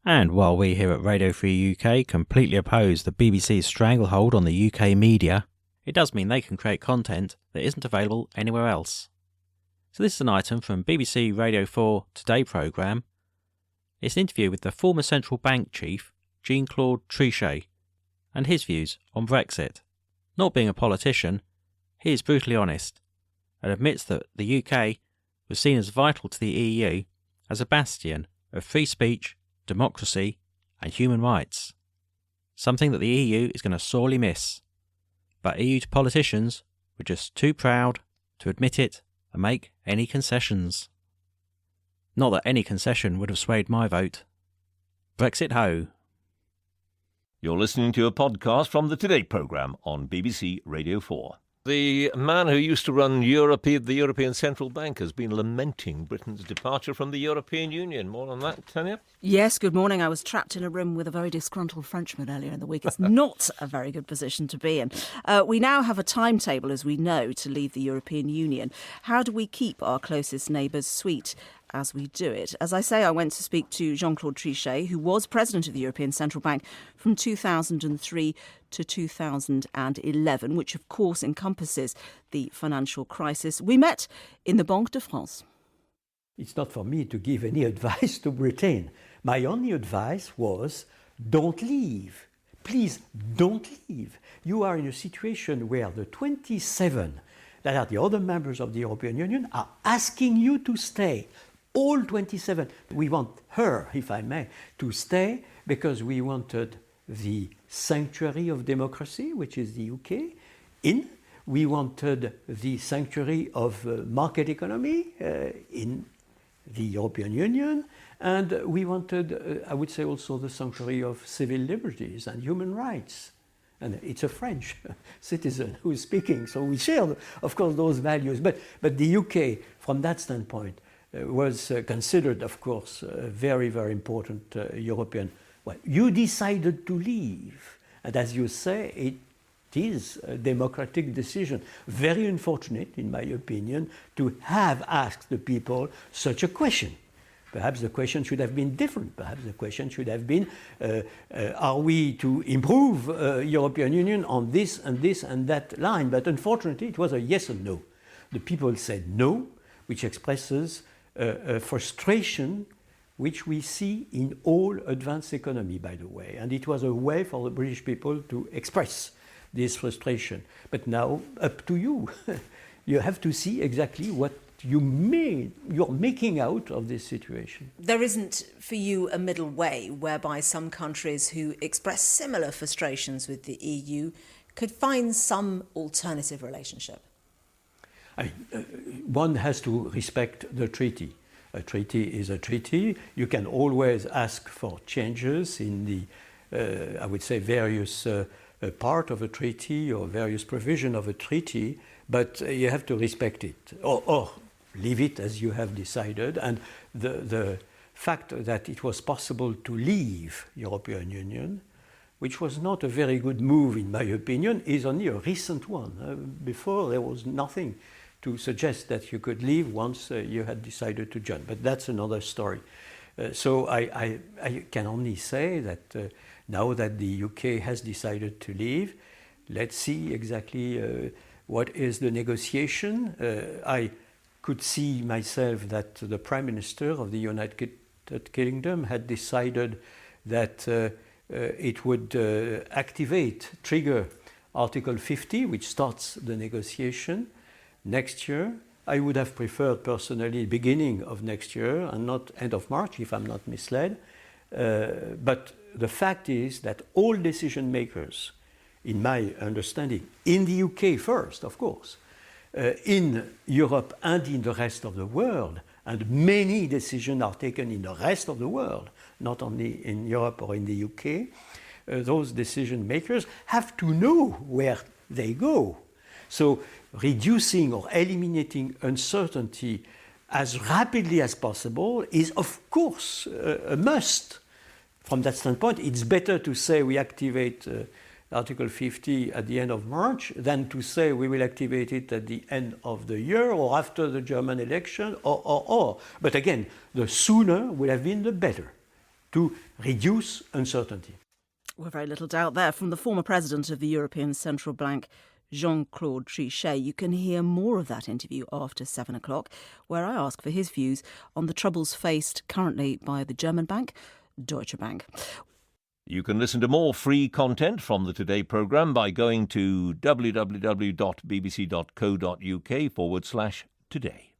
And while we here at Radio Free UK completely oppose the BBC's stranglehold on the UK media, it does mean they can create content that isn't available anywhere else. So this is an item from BBC Radio 4 Today programme. It's an interview with the former central bank chief, Jean-Claude Trichet, and his views on Brexit. Not being a politician, he is brutally honest and admits that the UK was seen as vital to the EU as a bastion of free speech, democracy and human rights, something that the EU is going to sorely miss. But EU politicians were just too proud to admit it and make any concessions. Not that any concession would have swayed my vote. Brexit ho! You're listening to a podcast from the Today programme on BBC Radio 4. The man who used to run the European Central Bank has been lamenting Britain's departure from the European Union. More on that, Tanya? Yes, good morning. I was trapped in a room with a very disgruntled Frenchman earlier in the week. It's not a very good position to be in. We now have a timetable, as we know, to leave the European Union. How do we keep our closest neighbours sweet as we do it? As I say, I went to speak to Jean-Claude Trichet, who was president of the European Central Bank from 2003 to 2011, which of course encompasses the financial crisis. We met in the Banque de France. It's not for me to give any advice to Britain. My only advice was, don't leave. Please don't leave. You are in a situation where the 27 that are the other members of the European Union are asking you to stay. All 27. We want her, if I may, to stay because we wanted the sanctuary of democracy, which is the UK, in. We wanted the sanctuary of market economy in the European Union. And we wanted, I would say, also the sanctuary of civil liberties and human rights. And it's a French citizen who is speaking, so we share, of course, those values. But the UK, from that standpoint, was considered, of course, a very, very important European. Well, you decided to leave, and as you say, it is a democratic decision. Very unfortunate, in my opinion, to have asked the people such a question. Perhaps the question should have been different. Perhaps the question should have been, are we to improve European Union on this and this and that line? But unfortunately, it was a yes and no. The people said no, which expresses a frustration which we see in all advanced economy, by the way. And it was a way for the British people to express this frustration. But now, up to you. You have to see exactly what you're making out of this situation. There isn't, for you, a middle way whereby some countries who express similar frustrations with the EU could find some alternative relationship? One has to respect the treaty. A treaty is a treaty. You can always ask for changes in the, I would say, various part of a treaty or various provision of a treaty, but you have to respect it or leave it as you have decided. And the fact that it was possible to leave European Union, which was not a very good move in my opinion, is only a recent one. Before there was nothing to suggest that you could leave once you had decided to join. But that's another story. So I can only say that now that the UK has decided to leave, let's see exactly what is the negotiation. I could see myself that the Prime Minister of the United Kingdom had decided that it would trigger Article 50, which starts the negotiation next year. I would have preferred personally beginning of next year and not end of March, if I'm not misled. But the fact is that all decision makers, in my understanding, in the UK first, of course, in Europe and in the rest of the world, and many decisions are taken in the rest of the world, not only in Europe or in the UK, those decision makers have to know where they go. So reducing or eliminating uncertainty as rapidly as possible is, of course, a must. From that standpoint, it's better to say we activate Article 50 at the end of March than to say we will activate it at the end of the year or after the German election or. But again, the sooner will have been the better. to reduce uncertainty. Well, very little doubt there from the former president of the European Central Bank, Jean-Claude Trichet. You can hear more of that interview after 7 o'clock, where I ask for his views on the troubles faced currently by the German bank, Deutsche Bank. You can listen to more free content from the Today programme by going to www.bbc.co.uk/today.